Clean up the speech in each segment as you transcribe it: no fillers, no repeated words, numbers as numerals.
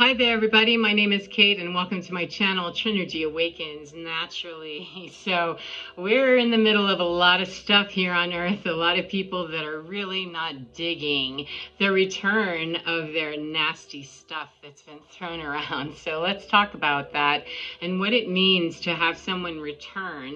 Hi there, everybody. My name is Kate, and welcome to my channel, Trinergy Awakens Naturally. So we're in the middle of a lot of stuff here on Earth, a lot of people that are really not digging the return of their nasty stuff that's been thrown around. So let's talk about that and what it means to have someone return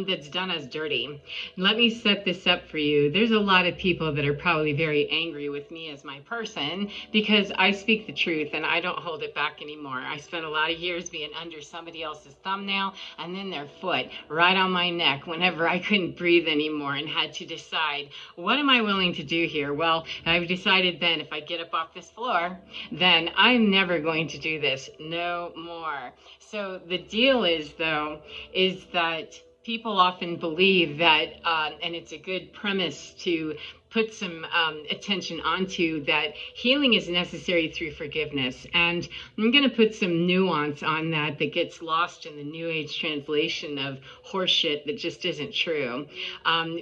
that's done us dirty. Let me set this up for you. There's a lot of people that are probably very angry with me as my person because I speak the truth and I don't hold it back anymore. I spent a lot of years being under somebody else's thumbnail and then their foot right on my neck whenever I couldn't breathe anymore and had to decide, what am I willing to do here? Well, I've decided then if I get up off this floor, then I'm never going to do this no more. So the deal is, though, is that people often believe that, and it's a good premise to put some attention onto, that healing is necessary through forgiveness. And I'm going to put some nuance on that gets lost in the New Age translation of horseshit that just isn't true.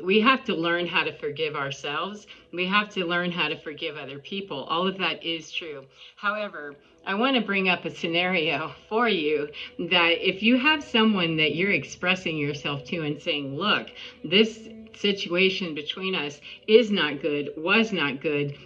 We have to learn how to forgive ourselves. We have to learn how to forgive other people. All of that is true. However, I want to bring up a scenario for you that if you have someone that you're expressing yourself to and saying, look, this situation between us is not good, was not good,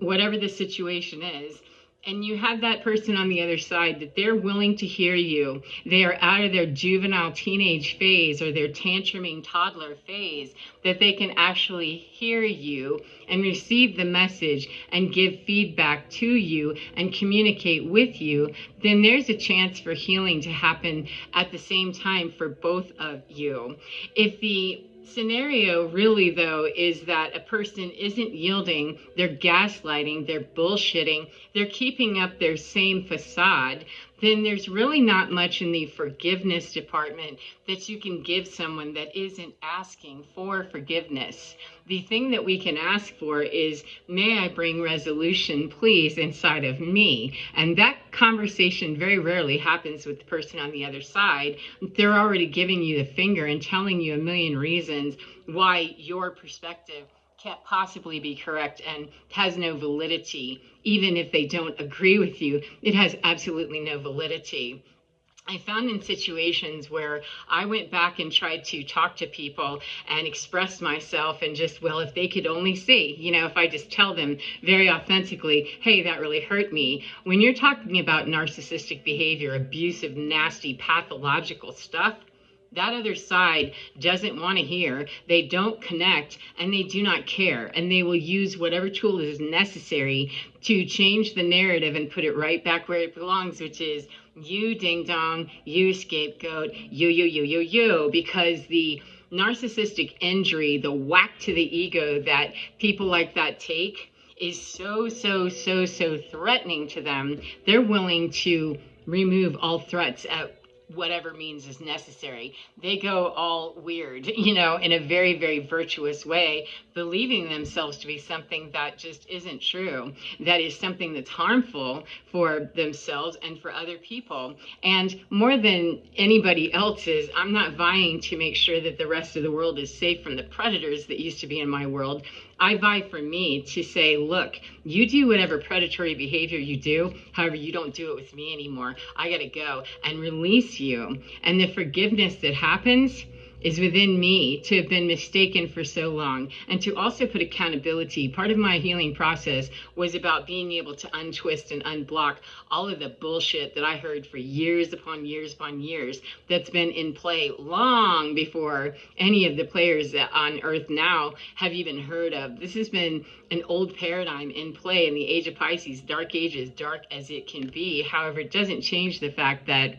whatever the situation is, and you have that person on the other side that they're willing to hear you, they are out of their juvenile teenage phase or their tantruming toddler phase, that they can actually hear you and receive the message and give feedback to you and communicate with you, then there's a chance for healing to happen at the same time for both of you. If the scenario really, though, is that a person isn't yielding, they're gaslighting, they're bullshitting, they're keeping up their same facade, then there's really not much in the forgiveness department that you can give someone that isn't asking for forgiveness. The thing that we can ask for is, may I bring resolution, please, inside of me? And that conversation very rarely happens with the person on the other side. They're already giving you the finger and telling you a million reasons why your perspective can't possibly be correct and has no validity. Even if they don't agree with you, it has absolutely no validity. I found in situations where I went back and tried to talk to people and express myself and just, well, if they could only see, if I just tell them very authentically, hey, that really hurt me. When you're talking about narcissistic behavior, abusive, nasty, pathological stuff, that other side doesn't want to hear, they don't connect, and they do not care. And they will use whatever tool is necessary to change the narrative and put it right back where it belongs, which is you ding dong, you scapegoat, you, because the narcissistic injury, the whack to the ego that people like that take is so threatening to them. They're willing to remove all threats at whatever means is necessary. They go all weird, in a very virtuous way, believing themselves to be something that just isn't true. That is something that's harmful for themselves and for other people. And more than anybody else's, I'm not vying to make sure that the rest of the world is safe from the predators that used to be in my world. I vie for me to say, look, you do whatever predatory behavior you do, however, you don't do it with me anymore. I gotta go and release you. And the forgiveness that happens is within me to have been mistaken for so long, and to also put accountability. Part of my healing process was about being able to untwist and unblock all of the bullshit that I heard for years upon years upon years that's been in play long before any of the players on Earth now have even heard of. This has been an old paradigm in play in the age of Pisces, dark ages, dark as it can be. However, it doesn't change the fact that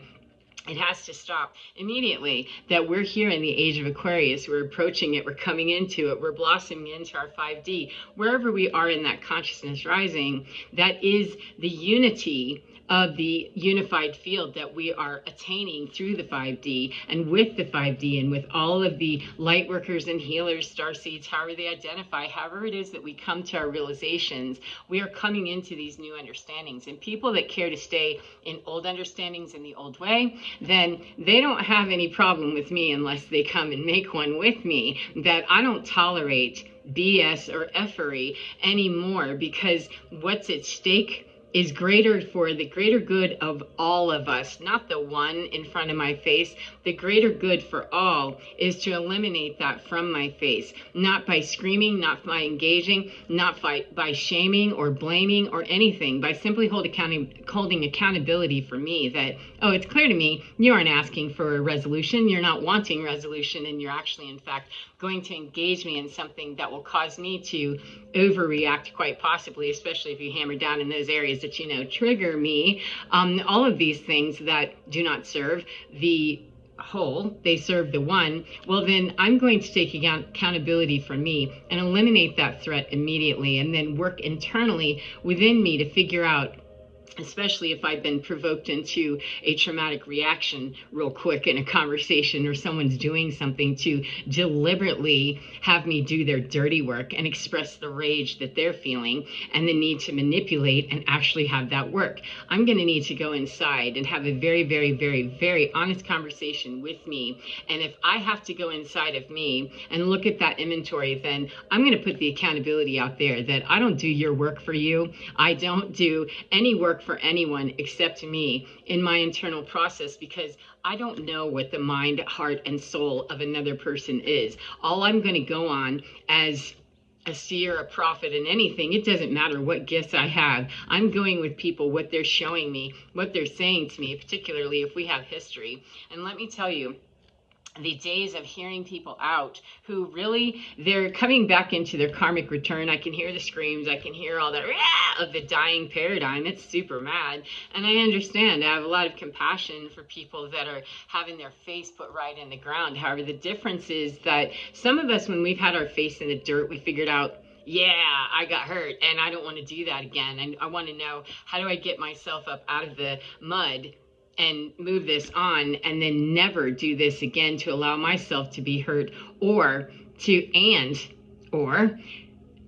it has to stop immediately, that we're here in the age of Aquarius. We're approaching it. We're coming into it. We're blossoming into our 5D. Wherever we are in that consciousness rising, that is the unity of the unified field that we are attaining through the 5D, and with the 5D, and with all of the light workers and healers, starseeds, however they identify, however it is that we come to our realizations, we are coming into these new understandings. And people that care to stay in old understandings in the old way, then they don't have any problem with me unless they come and make one with me. That I don't tolerate BS or effery anymore, because what's at stake is greater for the greater good of all of us, not the one in front of my face. The greater good for all is to eliminate that from my face, not by screaming, not by engaging, not by shaming or blaming or anything, by simply holding accountability for me that, oh, it's clear to me you aren't asking for a resolution, you're not wanting resolution, and you're actually, in fact, going to engage me in something that will cause me to overreact quite possibly, especially if you hammer down in those areas that, trigger me. All of these things that do not serve the whole, they serve the one. Well, then I'm going to take accountability for me and eliminate that threat immediately, and then work internally within me to figure out, especially if I've been provoked into a traumatic reaction real quick in a conversation, or someone's doing something, to deliberately have me do their dirty work and express the rage that they're feeling and the need to manipulate and actually have that work. I'm going to need to go inside and have a very, very, very, very honest conversation with me. And if I have to go inside of me and look at that inventory, then I'm going to put the accountability out there that I don't do your work for you. I don't do any work for anyone except me in my internal process, because I don't know what the mind, heart, and soul of another person is. All I'm going to go on as a seer, a prophet, and anything, it doesn't matter what gifts I have. I'm going with people, what they're showing me, what they're saying to me, particularly if we have history. And let me tell you, the days of hearing people out who really, they're coming back into their karmic return. I can hear the screams. I can hear all that of the dying paradigm. It's super mad. And I understand. I have a lot of compassion for people that are having their face put right in the ground. However, the difference is that some of us, when we've had our face in the dirt, we figured out, yeah, I got hurt and I don't want to do that again. And I want to know, how do I get myself up out of the mud and move this on, and then never do this again to allow myself to be hurt, or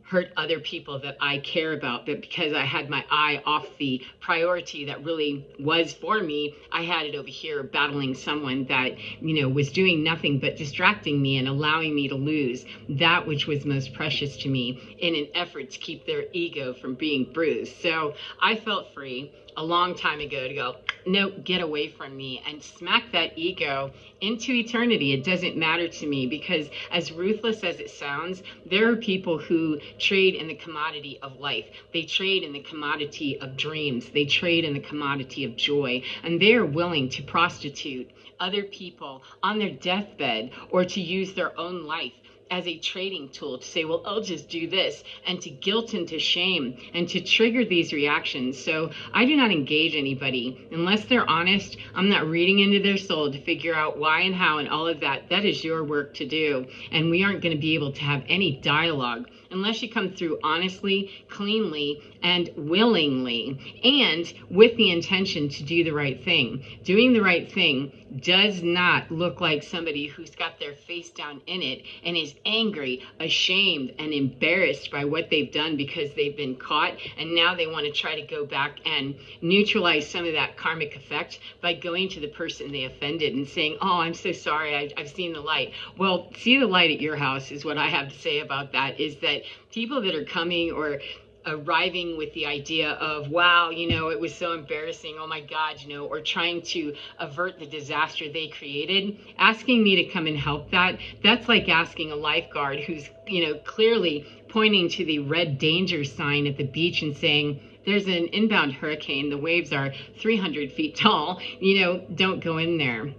hurt other people that I care about. But because I had my eye off the priority that really was for me, I had it over here battling someone that, was doing nothing but distracting me and allowing me to lose that which was most precious to me in an effort to keep their ego from being bruised. So I felt free a long time ago to go, no, get away from me, and smack that ego into eternity. It doesn't matter to me, because as ruthless as it sounds, there are people who trade in the commodity of life. They trade in the commodity of dreams. They trade in the commodity of joy, and they are willing to prostitute other people on their deathbed, or to use their own life as a trading tool to say, well, I'll just do this, and to guilt and to shame and to trigger these reactions. So I do not engage anybody unless they're honest. I'm not reading into their soul to figure out why and how and all of that. That is your work to do. And we aren't going to be able to have any dialogue unless you come through honestly, cleanly, and willingly, and with the intention to do the right thing. Doing the right thing does not look like somebody who's got their face down in it and is angry, ashamed, and embarrassed by what they've done because they've been caught, and now they want to try to go back and neutralize some of that karmic effect by going to the person they offended and saying, oh, I'm so sorry, I've seen the light. Well, see the light at your house is what I have to say about that, is that people that are coming or arriving with the idea of, wow, it was so embarrassing, oh my God, or trying to avert the disaster they created, asking me to come and help that's like asking a lifeguard who's, clearly pointing to the red danger sign at the beach and saying, there's an inbound hurricane, the waves are 300 feet tall, don't go in there.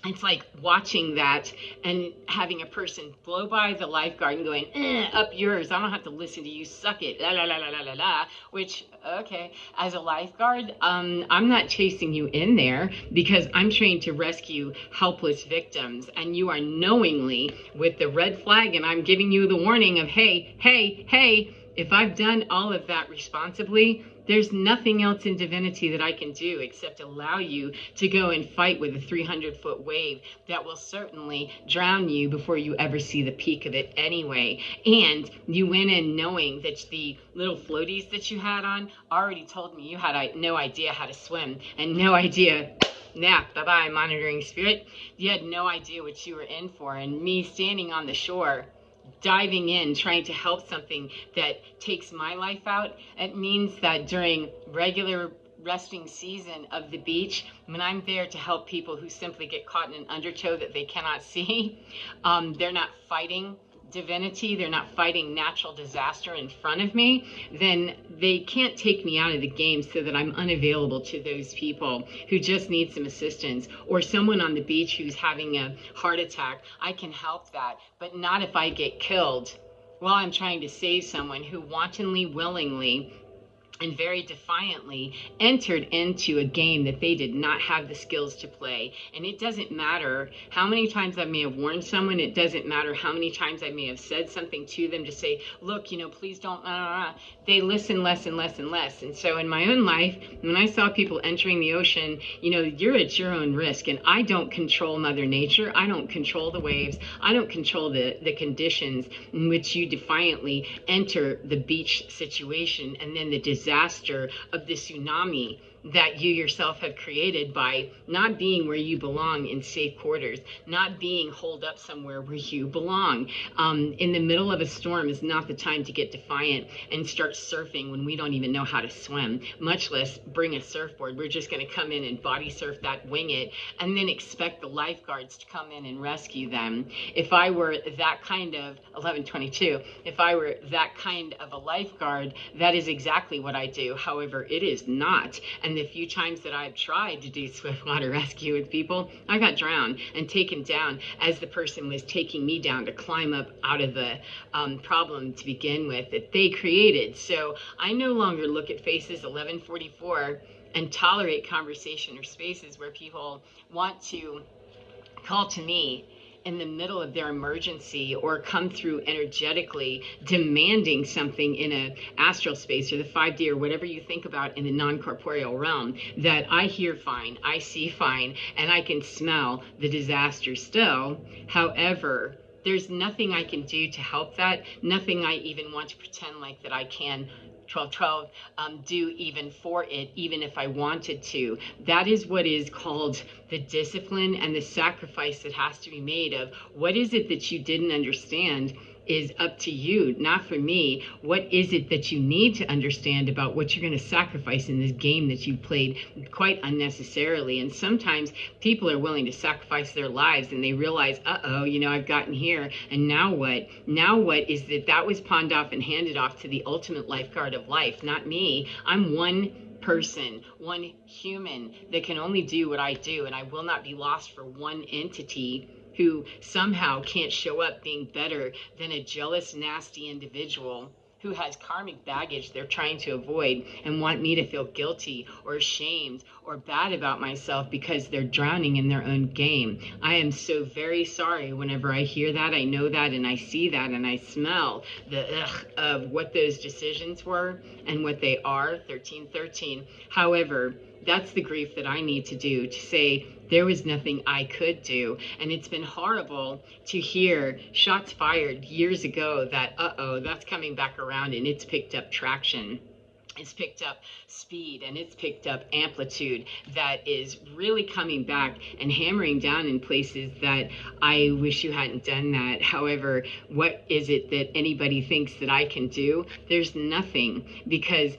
It's like watching that and having a person blow by the lifeguard and going, up yours, I don't have to listen to you, suck it, la la la la la la la, which, okay, as a lifeguard, I'm not chasing you in there because I'm trained to rescue helpless victims, and you are knowingly with the red flag, and I'm giving you the warning of, hey, hey, hey, if I've done all of that responsibly, there's nothing else in divinity that I can do except allow you to go and fight with a 300-foot wave that will certainly drown you before you ever see the peak of it anyway. And you went in knowing that the little floaties that you had on already told me you had no idea how to swim and no idea. Nah, bye-bye, monitoring spirit. You had no idea what you were in for. And me standing on the shore, diving in, trying to help something that takes my life out, it means that during regular resting season of the beach, when I'm there to help people who simply get caught in an undertow that they cannot see, they're not fighting divinity, they're not fighting natural disaster in front of me, then they can't take me out of the game so that I'm unavailable to those people who just need some assistance, or someone on the beach who's having a heart attack. I can help that, but not if I get killed while I'm trying to save someone who wantonly, willingly, and very defiantly entered into a game that they did not have the skills to play. And it doesn't matter how many times I may have warned someone, it doesn't matter how many times I may have said something to them to say, look, please don't, they listen less and less and less. And so in my own life, when I saw people entering the ocean, you're at your own risk. And I don't control Mother Nature. I don't control the waves. I don't control the conditions in which you defiantly enter the beach situation and then the disaster of the tsunami that you yourself have created by not being where you belong in safe quarters, not being holed up somewhere where you belong. In the middle of a storm is not the time to get defiant and start surfing when we don't even know how to swim, much less bring a surfboard. We're just going to come in and body surf that, wing it, and then expect the lifeguards to come in and rescue them. If I were that kind of 1122, if I were that kind of a lifeguard, that is exactly what I do. However, it is not. And the few times that I've tried to do swiftwater rescue with people, I got drowned and taken down as the person was taking me down to climb up out of the problem to begin with that they created. So I no longer look at faces 1144 and tolerate conversation or spaces where people want to call to me in the middle of their emergency or come through energetically demanding something in a astral space or the 5D or whatever you think about in the non-corporeal realm, that I hear fine, I see fine, and I can smell the disaster still. However, there's nothing I can do to help that, nothing I even want to pretend like that I can 1212 do even for it, even if I wanted to. That is what is called the discipline and the sacrifice that has to be made of what is it that you didn't understand is up to you, not for me. What is it that you need to understand about what you're going to sacrifice in this game that you played quite unnecessarily? And sometimes people are willing to sacrifice their lives and they realize, I've gotten here, and now what? Now what is that was pawned off and handed off to the ultimate lifeguard of life, not me. I'm one person, one human that can only do what I do, and I will not be lost for one entity who somehow can't show up being better than a jealous, nasty individual who has karmic baggage they're trying to avoid and want me to feel guilty or ashamed or bad about myself because they're drowning in their own game. I am so very sorry whenever I hear that, I know that, and I see that, and I smell the ugh of what those decisions were and what they are, 1313. However, that's the grief that I need to do, to say there was nothing I could do. And it's been horrible to hear shots fired years ago that, that's coming back around and it's picked up traction. It's picked up speed and it's picked up amplitude that is really coming back and hammering down in places that I wish you hadn't done that. However, what is it that anybody thinks that I can do? There's nothing, because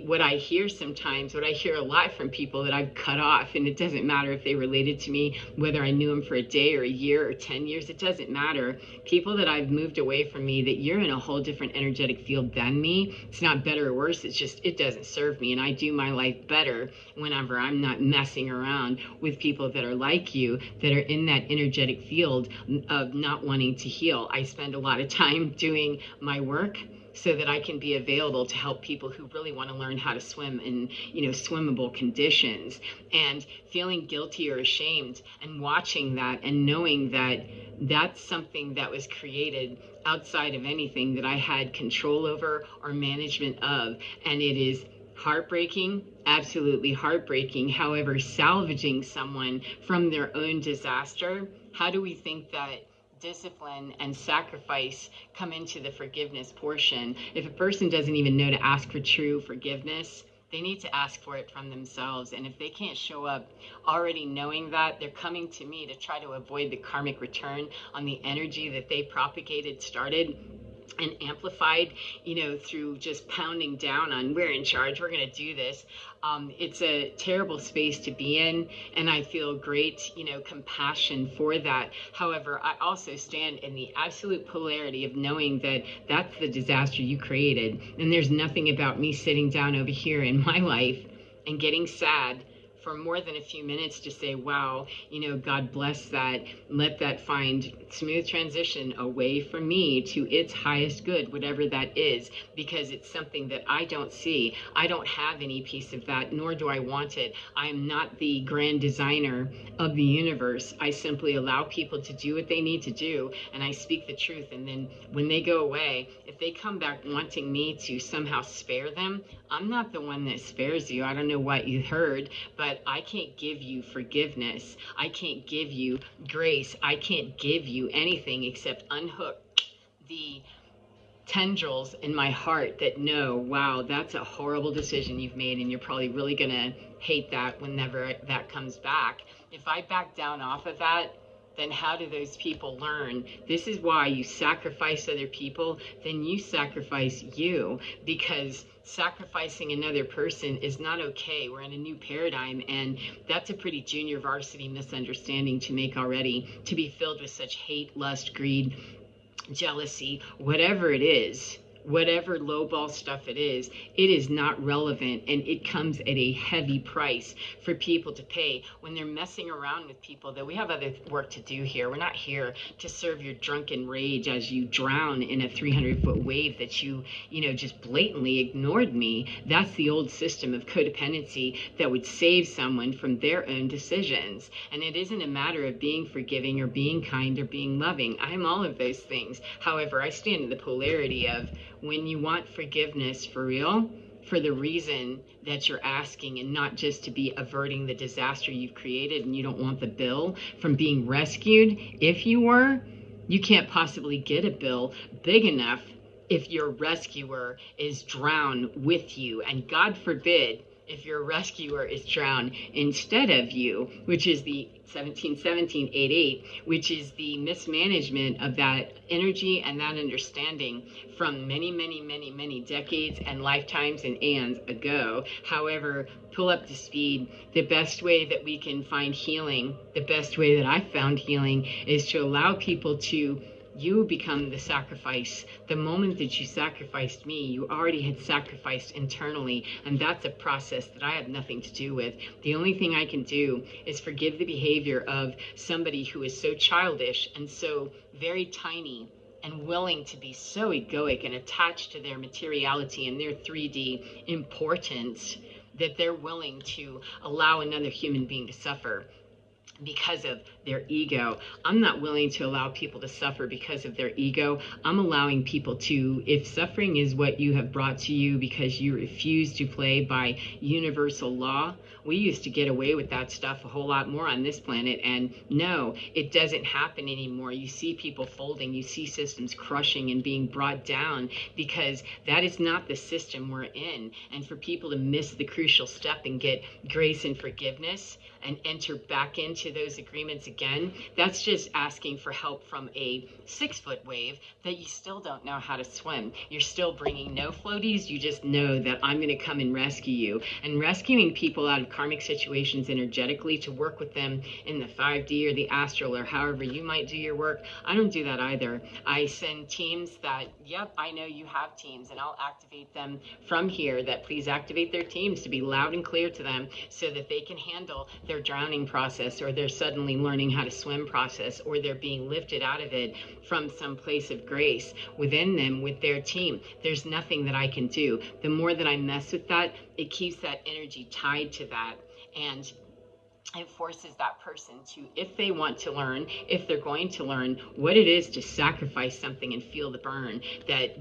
what I hear sometimes, what I hear a lot from people that I've cut off, and it doesn't matter if they related to me, whether I knew them for a day or a year or 10 years, it doesn't matter. People that I've moved away from me, that you're in a whole different energetic field than me. It's not better or worse, it's just, it doesn't serve me, and I do my life better whenever I'm not messing around with people that are like you, that are in that energetic field of not wanting to heal. I spend a lot of time doing my work so that I can be available to help people who really want to learn how to swim in, swimmable conditions, and feeling guilty or ashamed and watching that and knowing that that's something that was created outside of anything that I had control over or management of. And it is heartbreaking, absolutely heartbreaking. However, salvaging someone from their own disaster, how do we think that discipline and sacrifice come into the forgiveness portion? If a person doesn't even know to ask for true forgiveness, They need to ask for it from themselves. And if they can't show up already knowing that, they're coming to me to try to avoid the karmic return on the energy that they propagated, started, and amplified, through just pounding down on, we're in charge, we're going to do this. It's a terrible space to be in, and I feel great, compassion for that. However, I also stand in the absolute polarity of knowing that that's the disaster you created, and there's nothing about me sitting down over here in my life and getting sad for more than a few minutes to say, wow, God bless that. Let that find smooth transition away from me to its highest good, whatever that is, because it's something that I don't see. I don't have any piece of that, nor do I want it. I am not the grand designer of the universe. I simply allow people to do what they need to do, and I speak the truth. And then when they go away, if they come back wanting me to somehow spare them, I'm not the one that spares you. I don't know what you heard, but I can't give you forgiveness. I can't give you grace. I can't give you anything except unhook the tendrils in my heart that know, wow, that's a horrible decision you've made, and you're probably really going to hate that whenever that comes back. If I back down off of that, then how do those people learn? This is why you sacrifice other people, then you sacrifice you, because sacrificing another person is not okay. We're in a new paradigm, and that's a pretty junior varsity misunderstanding to make already, to be filled with such hate, lust, greed, jealousy, whatever it is, whatever lowball stuff it is not relevant, and it comes at a heavy price for people to pay when they're messing around with people. That we have other work to do here. We're not here to serve your drunken rage as you drown in a 300-foot wave that you just blatantly ignored me. That's the old system of codependency that would save someone from their own decisions. And it isn't a matter of being forgiving or being kind or being loving. I am all of those things. However, I stand in the polarity of, when you want forgiveness for real, for the reason that you're asking, and not just to be averting the disaster you've created, and you don't want the bill from being rescued. If you were, you can't possibly get a bill big enough if your rescuer is drowned with you. And God forbid if your rescuer is drowned instead of you, which is the 1717-88, which is the mismanagement of that energy and that understanding from many, many, many, many decades and lifetimes and aeons ago. However, pull up to speed. The best way that we can find healing, the best way that I found healing, is to allow people to, you become the sacrifice. The moment that you sacrificed me, you already had sacrificed internally, and that's a process that I have nothing to do with. The only thing I can do is forgive the behavior of somebody who is so childish and so very tiny and willing to be so egoic and attached to their materiality and their 3D importance, that they're willing to allow another human being to suffer because of their ego. I'm not willing to allow people to suffer because of their ego. I'm allowing people to, if suffering is what you have brought to you because you refuse to play by universal law, we used to get away with that stuff a whole lot more on this planet, and no, it doesn't happen anymore. You see people folding, you see systems crushing and being brought down, because that is not the system we're in. And for people to miss the crucial step and get grace and forgiveness and enter back into those agreements again, that's just asking for help from a 6-foot wave that you still don't know how to swim. You're still bringing no floaties. You just know that I'm going to come and rescue you. And rescuing people out of karmic situations energetically, to work with them in the 5D or the astral or however you might do your work, I don't do that either. I send teams that, yep, I know you have teams, and I'll activate them from here, that please activate their teams to be loud and clear to them so that they can handle their drowning process, or their suddenly learning how to swim process, or they're being lifted out of it from some place of grace within them with their team. There's nothing that I can do. The more that I mess with that, it keeps that energy tied to that. And it forces that person to, if they want to learn, if they're going to learn what it is to sacrifice something and feel the burn,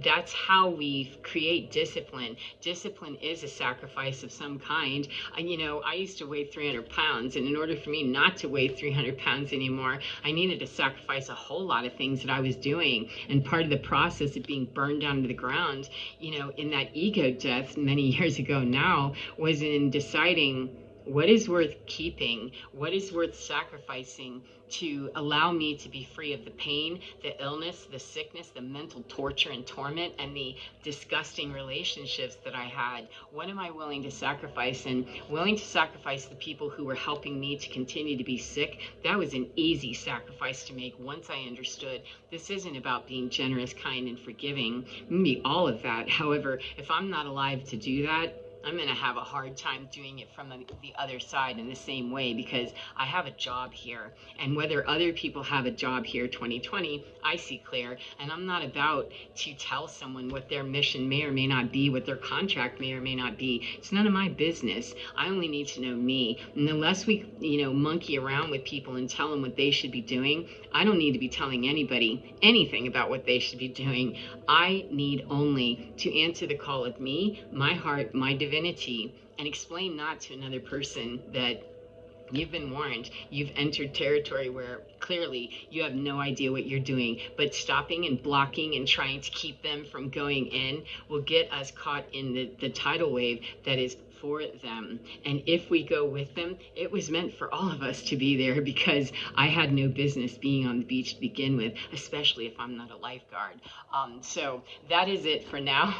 that's how we create discipline. Discipline is a sacrifice of some kind. I used to weigh 300 pounds, and in order for me not to weigh 300 pounds anymore, I needed to sacrifice a whole lot of things that I was doing. And part of the process of being burned down to the ground, in that ego death many years ago now, was in deciding what is worth keeping, what is worth sacrificing to allow me to be free of the pain, the illness, the sickness, the mental torture and torment, and the disgusting relationships that I had. What am I willing to sacrifice? And willing to sacrifice the people who were helping me to continue to be sick. That was an easy sacrifice to make once I understood this isn't about being generous, kind, and forgiving. Maybe all of that. However, if I'm not alive to do that, I'm going to have a hard time doing it from the other side in the same way, because I have a job here. And whether other people have a job here 2020, I see clear. And I'm not about to tell someone what their mission may or may not be, what their contract may or may not be. It's none of my business. I only need to know me. And unless we, monkey around with people and tell them what they should be doing, I don't need to be telling anybody anything about what they should be doing. I need only to answer the call of me, my heart, my divinity, and explain not to another person that you've been warned. You've entered territory where clearly you have no idea what you're doing, but stopping and blocking and trying to keep them from going in will get us caught in the tidal wave that is for them. And if we go with them, it was meant for all of us to be there, because I had no business being on the beach to begin with, especially if I'm not a lifeguard. So that is it for now.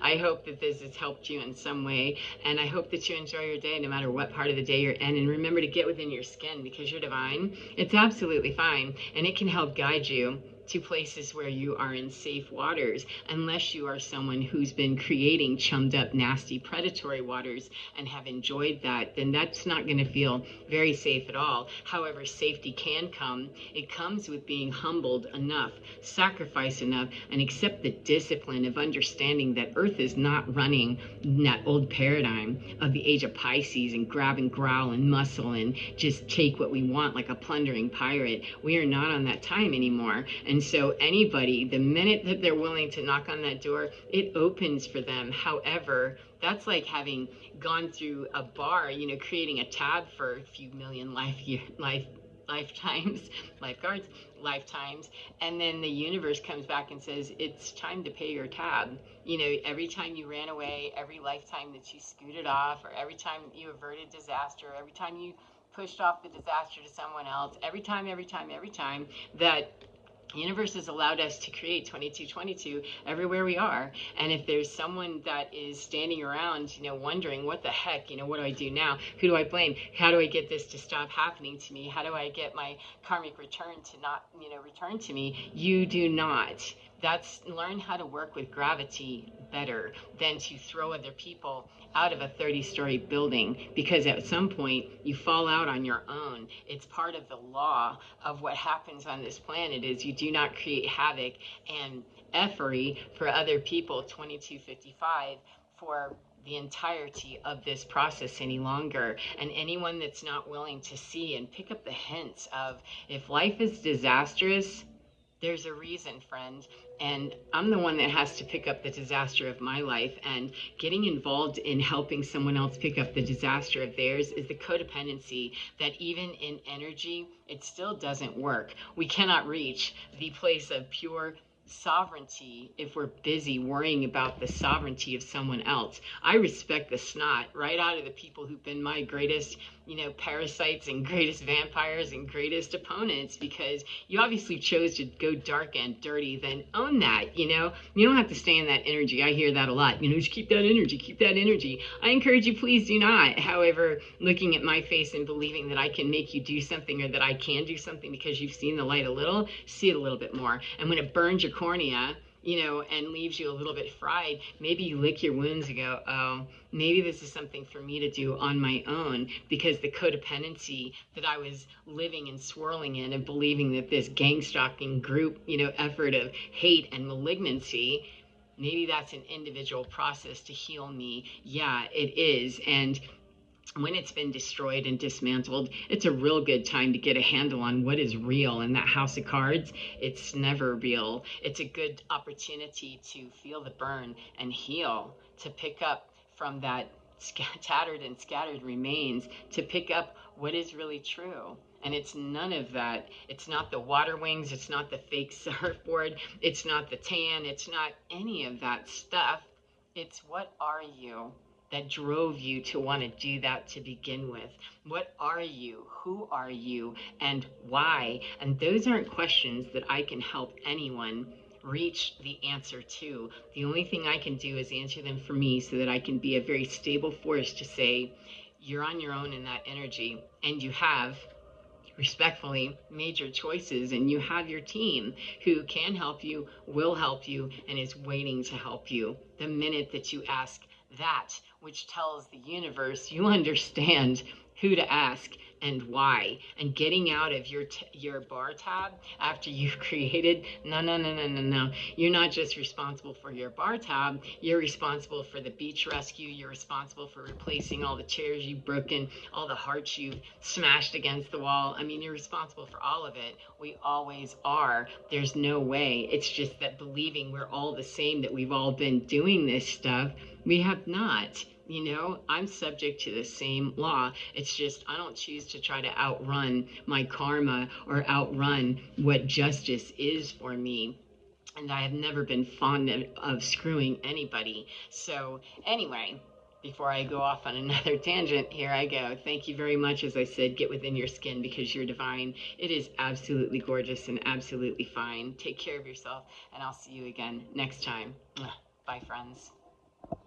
I hope that this has helped you in some way, and I hope that you enjoy your day no matter what part of the day you're in. And remember to get within your skin, because you're divine. It's absolutely fine, and it can help guide you to places where you are in safe waters, unless you are someone who's been creating chummed up, nasty, predatory waters and have enjoyed that. Then that's not going to feel very safe at all. However, safety can come. It comes with being humbled enough, sacrifice enough, and accept the discipline of understanding that Earth is not running in that old paradigm of the age of Pisces and grab and growl and muscle and just take what we want like a plundering pirate. We are not on that time anymore. And so anybody, the minute that they're willing to knock on that door, it opens for them. However, that's like having gone through a bar, creating a tab for a few million lifetimes, lifeguards, lifetimes, and then the universe comes back and says, it's time to pay your tab. Every time you ran away, every lifetime that you scooted off, or every time you averted disaster, every time you pushed off the disaster to someone else, every time that universe has allowed us to create 2222 everywhere we are. And if there's someone that is standing around, wondering what the heck, what do I do now? Who do I blame? How do I get this to stop happening to me? How do I get my karmic return to not, return to me? You do not. That's learn how to work with gravity better than to throw other people out of a 30-story building, because at some point you fall out on your own. It's part of the law of what happens on this planet is you do not create havoc and effery for other people 2255 for the entirety of this process any longer. And anyone that's not willing to see and pick up the hints of, if life is disastrous, there's a reason, friend. And I'm the one that has to pick up the disaster of my life. And getting involved in helping someone else pick up the disaster of theirs is the codependency that even in energy, it still doesn't work. We cannot reach the place of pure sovereignty if we're busy worrying about the sovereignty of someone else. I respect the snot right out of the people who've been my greatest, parasites and greatest vampires and greatest opponents, because you obviously chose to go dark and dirty. Then own that. You don't have to stay in that energy. I hear that a lot. Just keep that energy. I encourage you, please do not. However, looking at my face and believing that I can make you do something, or that I can do something because you've seen the light a little, see it a little bit more. And when it burns your cornea, and leaves you a little bit fried, maybe you lick your wounds and go, oh, maybe this is something for me to do on my own, because the codependency that I was living and swirling in and believing that this gang stalking group, effort of hate and malignancy, maybe that's an individual process to heal me. Yeah, it is. And when it's been destroyed and dismantled, it's a real good time to get a handle on what is real. In that house of cards, it's never real. It's a good opportunity to feel the burn and heal, to pick up from that tattered and scattered remains, to pick up what is really true. And it's none of that. It's not the water wings. It's not the fake surfboard. It's not the tan. It's not any of that stuff. It's what are you that drove you to want to do that to begin with? What are you? Who are you? And why? And those aren't questions that I can help anyone reach the answer to. The only thing I can do is answer them for me so that I can be a very stable force to say, you're on your own in that energy, and you have respectfully made your choices, and you have your team who can help you, will help you, and is waiting to help you the minute that you ask that, which tells the universe you understand who to ask and why. And getting out of your bar tab after you've created, no. You're not just responsible for your bar tab, you're responsible for the beach rescue, you're responsible for replacing all the chairs you've broken, all the hearts you've smashed against the wall. I mean, you're responsible for all of it. We always are. There's no way. It's just that believing we're all the same, that we've all been doing this stuff, we have not. I'm subject to the same law. It's just I don't choose to try to outrun my karma or outrun what justice is for me. And I have never been fond of screwing anybody. So anyway, before I go off on another tangent, here I go. Thank you very much. As I said, get within your skin because you're divine. It is absolutely gorgeous and absolutely fine. Take care of yourself, and I'll see you again next time. Bye, friends.